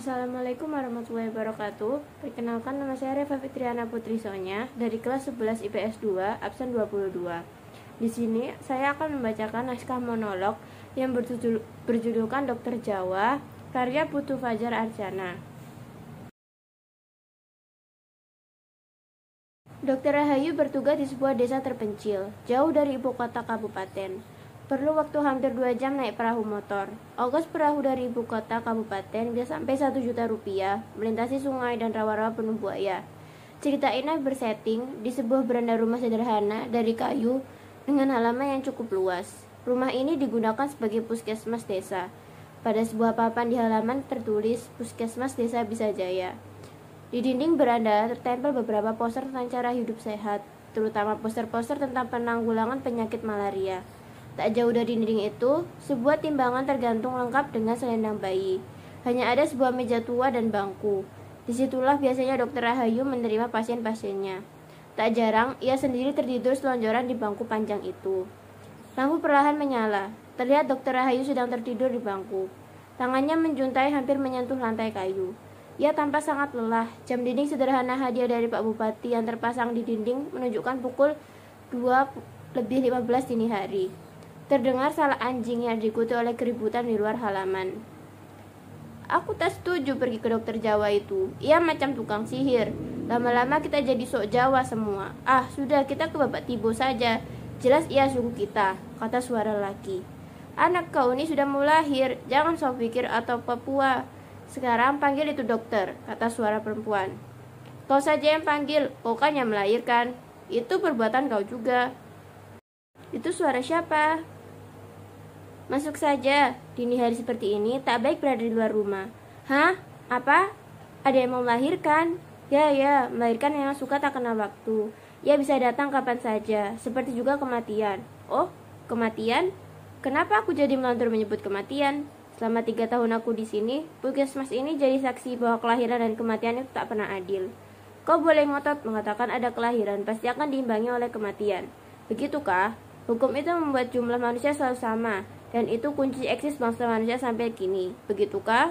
Assalamualaikum warahmatullahi wabarakatuh. Perkenalkan, nama saya Reva Fitriana Putri Sonya dari kelas 11 IPS 2, absen 22. Di sini saya akan membacakan naskah monolog yang berjudulkan Dokter Jawa, karya Putu Fajar Arjana. Dokter Rahayu bertugas di sebuah desa terpencil, jauh dari ibu kota kabupaten. Perlu waktu hampir 2 jam naik perahu motor. Ongkos perahu dari ibu kota kabupaten bisa sampai 1 juta rupiah, melintasi sungai dan rawa-rawa penuh buaya. Cerita ini bersetting di sebuah beranda rumah sederhana dari kayu dengan halaman yang cukup luas. Rumah ini digunakan sebagai puskesmas desa. Pada sebuah papan di halaman tertulis Puskesmas Desa Bisajaya. Di dinding beranda tertempel beberapa poster tentang cara hidup sehat, terutama poster-poster tentang penanggulangan penyakit malaria. Tak jauh dari dinding itu, sebuah timbangan tergantung lengkap dengan selendang bayi. Hanya ada sebuah meja tua dan bangku. Disitulah biasanya Dokter Rahayu menerima pasien-pasiennya. Tak jarang, ia sendiri tertidur selonjoran di bangku panjang itu. Lampu perlahan menyala. Terlihat Dokter Rahayu sedang tertidur di bangku. Tangannya menjuntai hampir menyentuh lantai kayu. Ia tampak sangat lelah. Jam dinding sederhana hadiah dari Pak Bupati yang terpasang di dinding menunjukkan pukul 2:15 dini hari. Terdengar salah anjing yang diikuti oleh keributan di luar halaman. Aku tak setuju pergi ke dokter Jawa itu. Ia macam tukang sihir. Lama-lama kita jadi sok Jawa semua. Ah, sudah, kita ke Bapak Tibo saja. Jelas ia suku kita, kata suara laki. Anak kau ini sudah mau lahir. Jangan sok pikir atau Papua. Sekarang panggil itu dokter, kata suara perempuan. Kau saja yang panggil, kau kan yang melahirkan. Itu perbuatan kau juga. Itu suara siapa? Masuk saja, dini hari seperti ini tak baik berada di luar rumah. Hah? Apa? Ada yang mau melahirkan? Ya, melahirkan yang suka tak kenal waktu. Ia bisa datang kapan saja, seperti juga kematian. Oh, kematian? Kenapa aku jadi melantur menyebut kematian? Selama 3 tahun aku di sini, puskesmas ini jadi saksi bahwa kelahiran dan kematian itu tak pernah adil. Kau boleh ngotot mengatakan ada kelahiran, pasti akan diimbangi oleh kematian. Begitukah? Hukum itu membuat jumlah manusia selalu sama, dan itu kunci eksis bangsa manusia sampai kini. Begitukah?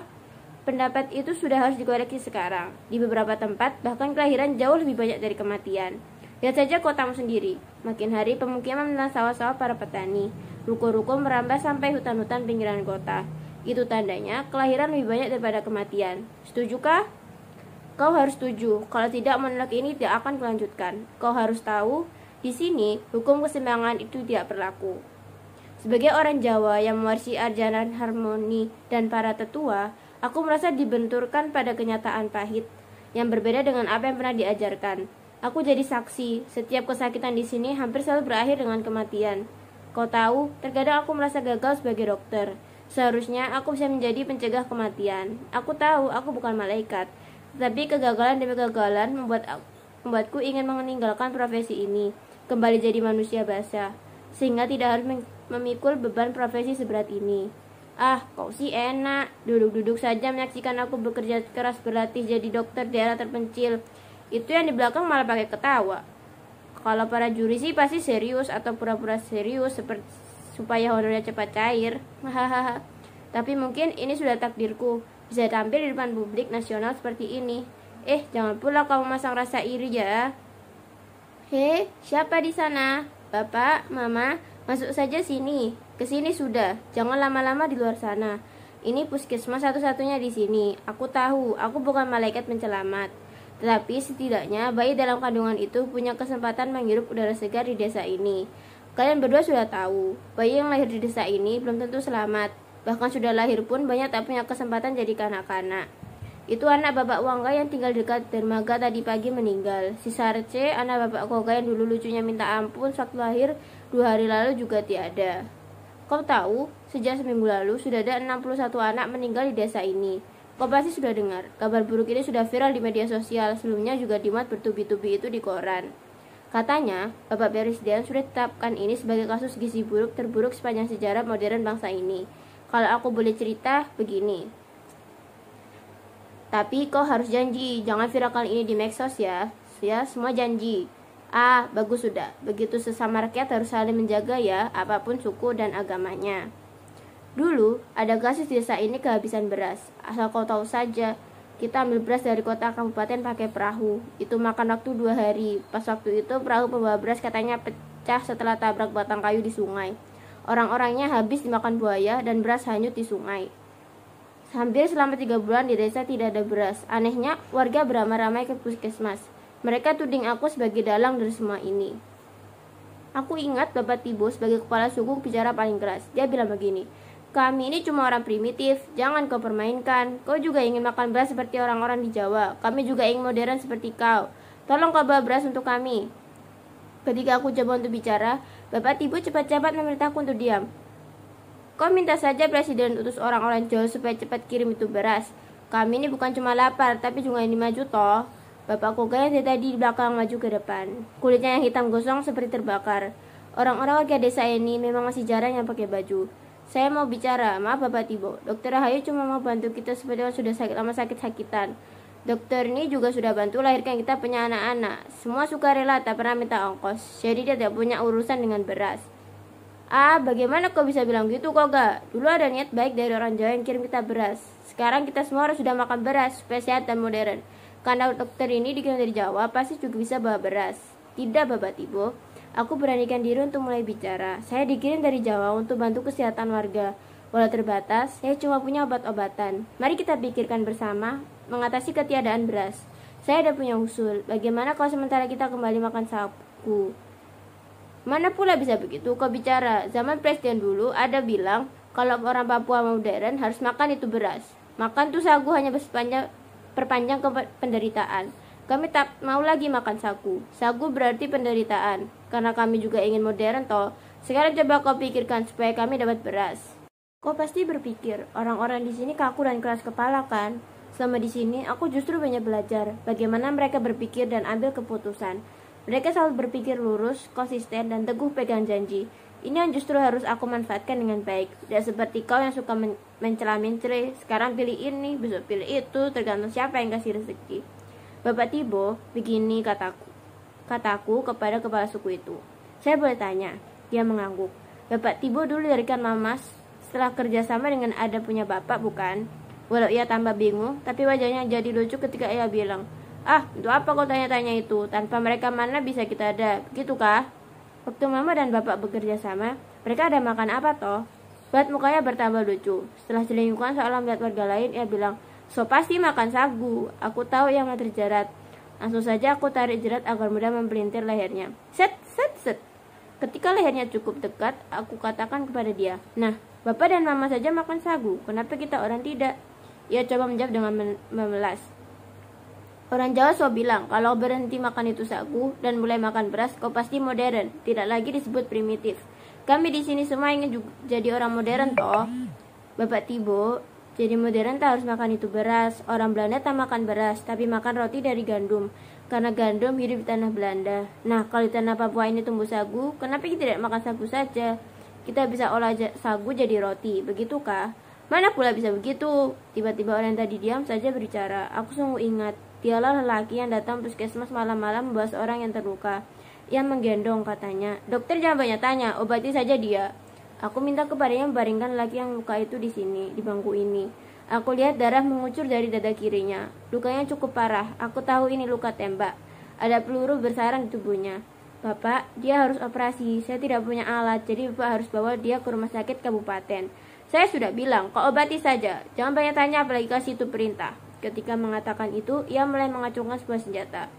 Pendapat itu sudah harus dikoreksi sekarang. Di beberapa tempat, bahkan kelahiran jauh lebih banyak dari kematian. Lihat saja kotamu sendiri. Makin hari pemukiman menelan sawah-sawah para petani. Ruko-ruko merambah sampai hutan-hutan pinggiran kota. Itu tandanya kelahiran lebih banyak daripada kematian. Setujukah? Kau harus setuju. Kalau tidak, monolog ini tidak akan kulanjutkan. Kau harus tahu, di sini hukum keseimbangan itu tidak berlaku. Sebagai orang Jawa yang mewarisi ajaran harmoni dan para tetua, aku merasa dibenturkan pada kenyataan pahit yang berbeda dengan apa yang pernah diajarkan. Aku jadi saksi, setiap kesakitan di sini hampir selalu berakhir dengan kematian. Kau tahu, terkadang aku merasa gagal sebagai dokter. Seharusnya aku bisa menjadi pencegah kematian. Aku tahu aku bukan malaikat, tetapi kegagalan demi kegagalan membuatku ingin meninggalkan profesi ini, kembali jadi manusia biasa, sehingga tidak harus memikul beban profesi seberat ini. Ah, kau sih enak, duduk-duduk saja menyaksikan aku bekerja keras berlatih jadi dokter daerah terpencil. Itu yang di belakang malah pakai ketawa. Kalau para juri sih pasti serius atau pura-pura serius supaya honornya cepat cair. Hahaha. Tapi mungkin ini sudah takdirku, bisa tampil di depan publik nasional seperti ini. Jangan pula kau memasang rasa iri ya. Hei, siapa di sana? Bapak, Mama, masuk saja sini. Kesini sudah, jangan lama-lama di luar sana. Ini puskesmas satu-satunya di sini. Aku tahu, aku bukan malaikat pencelamat. Tetapi setidaknya bayi dalam kandungan itu punya kesempatan menghirup udara segar di desa ini. Kalian berdua sudah tahu, bayi yang lahir di desa ini belum tentu selamat. Bahkan sudah lahir pun banyak tak punya kesempatan jadi kanak-kanak. Itu anak Bapak Wangga yang tinggal dekat dermaga tadi pagi meninggal. Si Sarce, anak Bapak Koga yang dulu lucunya minta ampun waktu lahir 2 hari lalu juga tiada. Kau tahu, sejak seminggu lalu sudah ada 61 anak meninggal di desa ini. Kau pasti sudah dengar, kabar buruk ini sudah viral di media sosial, sebelumnya juga dimuat bertubi-tubi itu di koran. Katanya, Bapak Presiden sudah tetapkan ini sebagai kasus gizi buruk terburuk sepanjang sejarah modern bangsa ini. Kalau aku boleh cerita, begini. Tapi kau harus janji, jangan viralkan ini di medsos ya. Ya, semua janji. Ah, bagus sudah. Begitu sesama rakyat harus saling menjaga ya, apapun suku dan agamanya. Dulu, ada kasus di desa ini kehabisan beras. Asal kau tahu saja, kita ambil beras dari kota kabupaten pakai perahu. Itu makan waktu 2 hari. Pas waktu itu, perahu pembawa beras katanya pecah setelah tabrak batang kayu di sungai. Orang-orangnya habis dimakan buaya dan beras hanyut di sungai. Hampir selama 3 bulan di desa tidak ada beras. Anehnya, warga beramai-ramai ke puskesmas. Mereka tuding aku sebagai dalang dari semua ini. Aku ingat Bapak Tibo sebagai kepala suku bicara paling keras. Dia bilang begini, kami ini cuma orang primitif, jangan kau permainkan. Kau juga ingin makan beras seperti orang-orang di Jawa. Kami juga ingin modern seperti kau. Tolong kau bawa beras untuk kami. Ketika aku coba untuk bicara, Bapak Tibo cepat-cepat memerintahku untuk diam. Kau minta saja presiden utus orang-orang Jawa supaya cepat kirim itu beras. Kami ini bukan cuma lapar, tapi juga ini maju toh. Bapak Koga yang tadi di belakang maju ke depan. Kulitnya yang hitam gosong seperti terbakar. Orang-orang warga desa ini memang masih jarang yang pakai baju. Saya mau bicara, maaf Bapak Tibo. Dokter Rahayu cuma mau bantu kita seperti yang sudah lama sakit-sakitan. Dokter ini juga sudah bantu lahirkan kita punya anak-anak. Semua suka rela, tak pernah minta ongkos. Jadi dia tidak punya urusan dengan beras. Ah, bagaimana kau bisa bilang gitu, Koga? Dulu ada niat baik dari orang Jawa yang kirim kita beras. Sekarang kita semua harus sudah makan beras, supaya sehat dan modern. Karena dokter ini dikirim dari Jawa, pasti juga bisa bawa beras. Tidak, Bapak Tibo. Aku beranikan diri untuk mulai bicara. Saya dikirim dari Jawa untuk bantu kesehatan warga. Walau terbatas, saya cuma punya obat-obatan. Mari kita pikirkan bersama mengatasi ketiadaan beras. Saya ada punya usul. Bagaimana kalau sementara kita kembali makan sagu? Mana pula bisa begitu kau bicara? Zaman presiden dulu ada bilang kalau orang Papua modern harus makan itu beras. Makan tuh sagu hanya perpanjang penderitaan. Kami tak mau lagi makan sagu. Sagu berarti penderitaan. Karena kami juga ingin modern toh. Sekarang coba kau pikirkan supaya kami dapat beras. Kau pasti berpikir, orang-orang di sini kaku dan keras kepala kan? Selama di sini, aku justru banyak belajar bagaimana mereka berpikir dan ambil keputusan. Mereka selalu berpikir lurus, konsisten, dan teguh pegang janji. Ini yang justru harus aku manfaatkan dengan baik. Tidak seperti kau yang suka mencela-mencela. Sekarang pilih ini, besok pilih itu, tergantung siapa yang kasih rezeki. Bapak Tibo, begini kataku kepada kepala suku itu. Saya boleh tanya? Dia mengangguk. Bapak Tibo dulu dilahirkan mama setelah kerjasama dengan ada punya bapak, bukan? Walau ia tambah bingung, tapi wajahnya jadi lucu ketika ia bilang, ah, untuk apa kau tanya-tanya itu? Tanpa mereka mana bisa kita ada, begitukah? Waktu mama dan bapak bekerja sama, mereka ada makan apa toh? Buat mukanya bertambah lucu. Setelah selingkuhan seolah melihat warga lain, ia bilang, so pasti makan sagu. Aku tahu yang terjerat. Langsung saja aku tarik jerat agar mudah mempelintir lehernya. Set, set, set. Ketika lehernya cukup dekat, aku katakan kepada dia, nah, bapak dan mama saja makan sagu. Kenapa kita orang tidak? Ia coba menjawab dengan memelas. Orang Jawa selalu bilang, kalau berhenti makan itu sagu dan mulai makan beras, kau pasti modern. Tidak lagi disebut primitif. Kami di sini semua ingin jadi orang modern toh. Bapak Tibo, jadi modern tak harus makan itu beras. Orang Belanda tak makan beras, tapi makan roti dari gandum. Karena gandum hidup di tanah Belanda. Nah, kalau di tanah Papua ini tumbuh sagu, kenapa kita tidak makan sagu saja? Kita bisa olah sagu jadi roti, begitukah? Mana pula bisa begitu? Tiba-tiba orang yang tadi diam saja berbicara. Aku sungguh ingat, dialah lelaki yang datang puskesmas malam-malam membawa seorang yang terluka. Ia menggendong, katanya, dokter jangan banyak tanya, obati saja dia. Aku minta kepadanya membaringkan lelaki yang luka itu di sini, di bangku ini. Aku lihat darah mengucur dari dada kirinya. Lukanya cukup parah. Aku tahu ini luka tembak. Ada peluru bersarang di tubuhnya. Bapak, dia harus operasi. Saya tidak punya alat, jadi Bapak harus bawa dia ke rumah sakit kabupaten. Saya sudah bilang, kau obati saja. Jangan banyak tanya, apalagi kasih itu perintah. Ketika mengatakan itu, ia mulai mengacungkan sebuah senjata.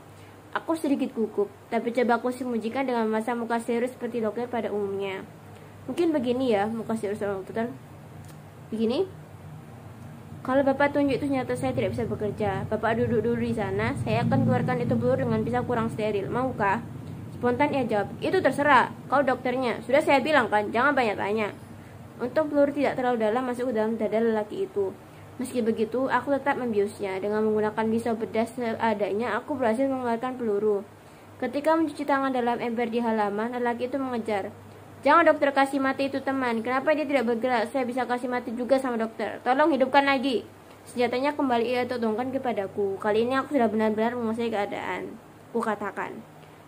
Aku sedikit gugup, tapi coba aku sembunyikan dengan memasang muka serius seperti dokter pada umumnya. Mungkin begini ya, muka serius orang dokter. Begini. Kalau Bapak tunjuk itu senjata, saya tidak bisa bekerja. Bapak duduk dulu di sana, saya akan keluarkan itu peluru dengan pisau kurang steril. Maukah? Spontan ia jawab, itu terserah. Kau dokternya. Sudah saya bilang kan, jangan banyak tanya. Untung peluru tidak terlalu dalam masuk ke dalam dada lelaki itu. Meski begitu, aku tetap membiusnya. Dengan menggunakan pisau bedah seadanya, aku berhasil mengeluarkan peluru. Ketika mencuci tangan dalam ember di halaman, lelaki itu mengejar. Jangan dokter kasih mati itu teman. Kenapa dia tidak bergerak? Saya bisa kasih mati juga sama dokter. Tolong hidupkan lagi. Senjatanya kembali ia todongkan kepadaku. Kali ini aku sudah benar-benar menguasai keadaan. Ku katakan,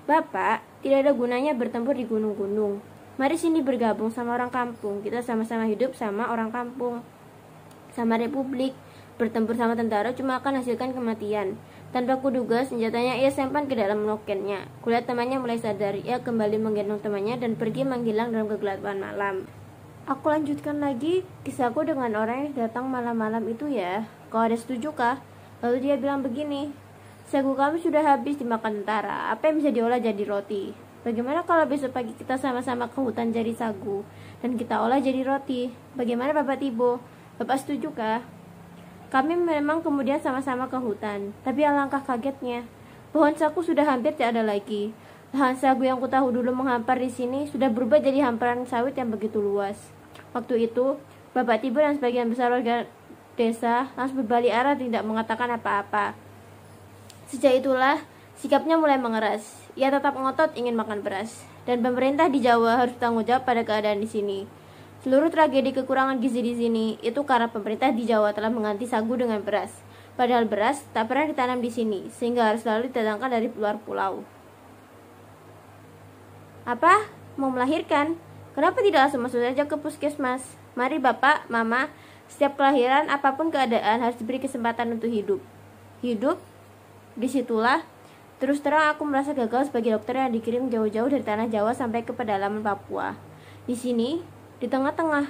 Bapak, tidak ada gunanya bertempur di gunung-gunung. Mari sini bergabung sama orang kampung. Kita sama-sama hidup sama orang kampung, sama republik. Bertempur sama tentara cuma akan hasilkan kematian. Tanpa kuduga, senjatanya ia simpan ke dalam lokernya. Kulihat temannya mulai sadar. Ia kembali menggendong temannya dan pergi menghilang dalam kegelapan malam. Aku lanjutkan lagi kisahku dengan orang yang datang malam-malam itu ya. Kau ada setuju kah? Lalu dia bilang begini, sagu kami sudah habis dimakan tentara. Apa yang bisa diolah jadi roti? Bagaimana kalau besok pagi kita sama-sama ke hutan cari sagu dan kita olah jadi roti? Bagaimana Bapak Tibo? Bapak setuju kah? Kami memang kemudian sama-sama ke hutan, tapi alangkah kagetnya, pohon sagu sudah hampir tidak ada lagi. Lahan sagu yang kutahu dulu menghampar di sini sudah berubah jadi hamparan sawit yang begitu luas. Waktu itu, Bapak Tibo dan sebagian besar warga desa langsung berbalik arah tidak mengatakan apa-apa. Sejak itulah, sikapnya mulai mengeras. Ia tetap ngotot ingin makan beras, dan pemerintah di Jawa harus bertanggung jawab pada keadaan di sini. Seluruh tragedi kekurangan gizi di sini itu karena pemerintah di Jawa telah mengganti sagu dengan beras. Padahal beras tak pernah ditanam di sini, sehingga harus selalu didatangkan dari luar pulau. Apa? Mau melahirkan? Kenapa tidak langsung masuk saja ke puskesmas? Mari Bapak, Mama, setiap kelahiran apapun keadaan harus diberi kesempatan untuk hidup. Hidup? Disitulah, terus terang aku merasa gagal sebagai dokter yang dikirim jauh-jauh dari tanah Jawa sampai ke pedalaman Papua. Di sini, di tengah-tengah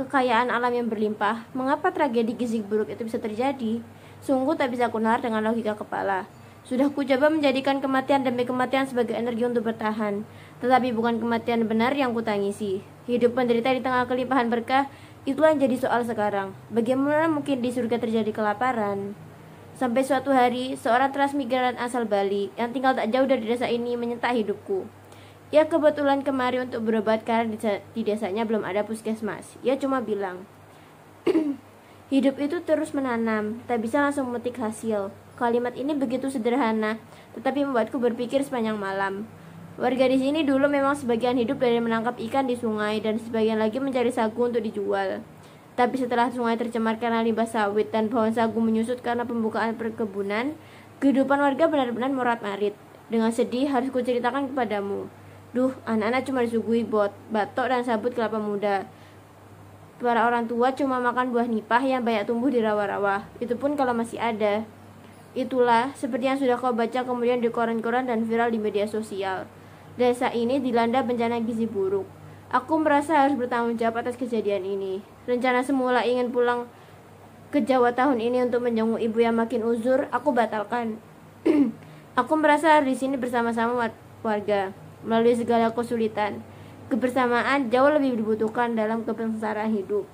kekayaan alam yang berlimpah, mengapa tragedi gizi buruk itu bisa terjadi? Sungguh tak bisa kunalar dengan logika kepala. Sudah kucoba menjadikan kematian demi kematian sebagai energi untuk bertahan, tetapi bukan kematian benar yang kutangisi. Hidup menderita di tengah kelimpahan berkah, itulah yang jadi soal sekarang. Bagaimana mungkin di surga terjadi kelaparan? Sampai suatu hari, seorang transmigran asal Bali yang tinggal tak jauh dari desa ini menyentak hidupku. Ia kebetulan kemari untuk berobat karena di desanya belum ada puskesmas. Ia cuma bilang, hidup itu terus menanam, tak bisa langsung memetik hasil. Kalimat ini begitu sederhana, tetapi membuatku berpikir sepanjang malam. Warga di sini dulu memang sebagian hidup dari menangkap ikan di sungai dan sebagian lagi mencari sagu untuk dijual. Tapi setelah sungai tercemar karena limbah sawit dan pohon sagu menyusut karena pembukaan perkebunan, kehidupan warga benar-benar morat-marit. Dengan sedih harus kuceritakan kepadamu. Duh, anak-anak cuma disuguhi batok dan sabut kelapa muda. Para orang tua cuma makan buah nipah yang banyak tumbuh di rawa-rawa. Itu pun kalau masih ada. Itulah seperti yang sudah kau baca kemudian di koran-koran dan viral di media sosial. Desa ini dilanda bencana gizi buruk. Aku merasa harus bertanggung jawab atas kejadian ini. Rencana semula ingin pulang ke Jawa tahun ini untuk menjenguk ibu yang makin uzur, aku batalkan. Aku merasa di sini bersama-sama warga. Melalui segala kesulitan, kebersamaan jauh lebih dibutuhkan dalam kesengsaraan hidup.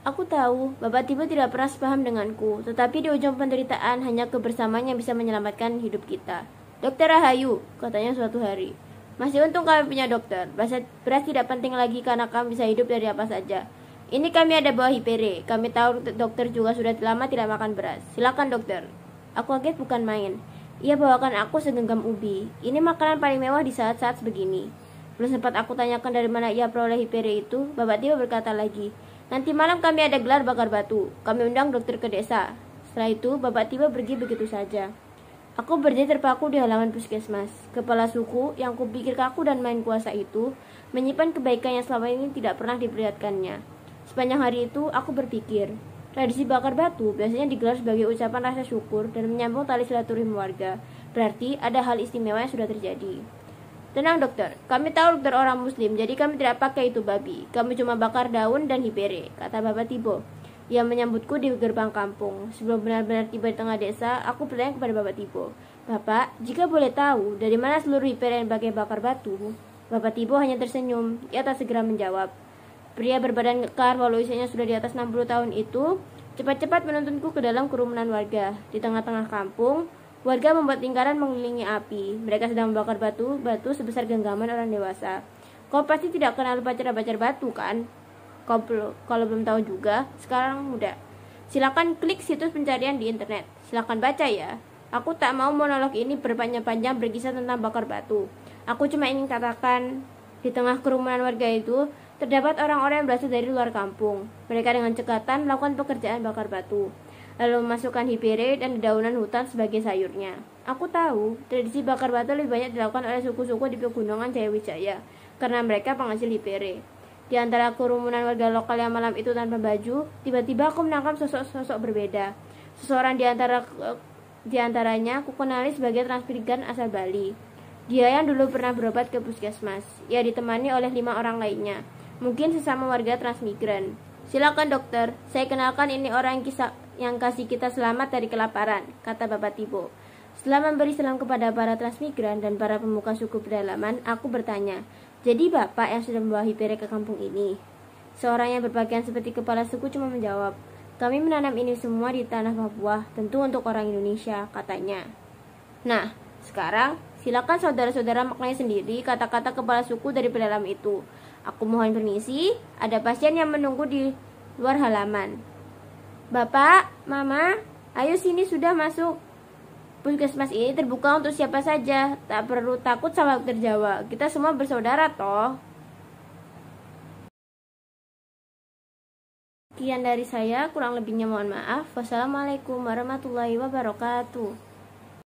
Aku tahu Bapak Tibo tidak pernah sepaham denganku, tetapi di ujung penderitaan hanya kebersamaan yang bisa menyelamatkan hidup kita. Dokter Rahayu, katanya suatu hari, masih untung kami punya dokter. Beras tidak penting lagi karena kami bisa hidup dari apa saja. Ini kami ada buah hipere. Kami tahu dokter juga sudah lama tidak makan beras. Silakan dokter. Aku kaget bukan main. Ia bawakan aku segenggam ubi. Ini makanan paling mewah di saat-saat begini. Belum sempat aku tanyakan dari mana ia peroleh hipere itu, Bapak Tibo berkata lagi, nanti malam kami ada gelar bakar batu. Kami undang dokter ke desa. Setelah itu, Bapak Tibo pergi begitu saja. Aku berdiri terpaku di halaman puskesmas. Kepala suku yang kupikir kaku dan main kuasa itu menyimpan kebaikan yang selama ini tidak pernah diperlihatkannya. Sepanjang hari itu, aku berpikir, tradisi bakar batu biasanya digelar sebagai ucapan rasa syukur dan menyambung tali silaturahmi warga. Berarti ada hal istimewa yang sudah terjadi. Tenang dokter, kami tahu dokter orang muslim, jadi kami tidak pakai itu babi. Kami cuma bakar daun dan hipere, kata Bapak Tibo. Ia menyambutku di gerbang kampung. Sebelum benar-benar tiba di tengah desa, aku bertanya kepada Bapak Tibo, Bapak, jika boleh tahu, dari mana seluruh hipere yang pakai bakar batu? Bapak Tibo hanya tersenyum. Ia tak segera menjawab. Pria berbadan kekar walau usianya sudah di atas 60 tahun itu cepat-cepat menuntunku ke dalam kerumunan warga. Di tengah-tengah kampung, warga membuat lingkaran mengelilingi api. Mereka sedang membakar batu sebesar genggaman orang dewasa. Kau pasti tidak kenal upacara bakar batu kan? Kalau belum tahu juga, sekarang mudah. Silakan klik situs pencarian di internet. Silakan baca ya. Aku tak mau monolog ini berpanjang-panjang berkisah tentang bakar batu. Aku cuma ingin katakan, di tengah kerumunan warga itu terdapat orang-orang yang berasal dari luar kampung. Mereka dengan cekatan melakukan pekerjaan bakar batu, lalu memasukkan hipere dan dedaunan hutan sebagai sayurnya. Aku tahu, tradisi bakar batu lebih banyak dilakukan oleh suku-suku di pegunungan Jayawijaya. karena mereka penghasil HPR. Di antara kerumunan warga lokal yang malam itu tanpa baju, tiba-tiba aku menangkap sosok-sosok berbeda. Seseorang di antaranya aku kenali sebagai transmigran asal Bali. Dia yang dulu pernah berobat ke puskesmas. Ia ditemani oleh 5 orang lainnya, mungkin sesama warga transmigran. Silakan dokter, saya kenalkan ini orang yang kasih kita selamat dari kelaparan, kata Bapak Tibo. Setelah memberi salam kepada para transmigran dan para pemuka suku pedalaman, aku bertanya, jadi Bapak yang sudah membawa HPR ke kampung ini? Seorang yang berpakaian seperti kepala suku cuma menjawab, kami menanam ini semua di tanah Papua, tentu untuk orang Indonesia, katanya. Nah, sekarang silakan saudara-saudara maknai sendiri kata-kata kepala suku dari pedalaman itu. Aku mohon permisi, ada pasien yang menunggu di luar halaman. Bapak, Mama, ayo sini sudah masuk. Puskesmas ini terbuka untuk siapa saja, tak perlu takut sama dokter Jawa. Kita semua bersaudara toh. Sekian dari saya, kurang lebihnya mohon maaf. Wassalamualaikum warahmatullahi wabarakatuh.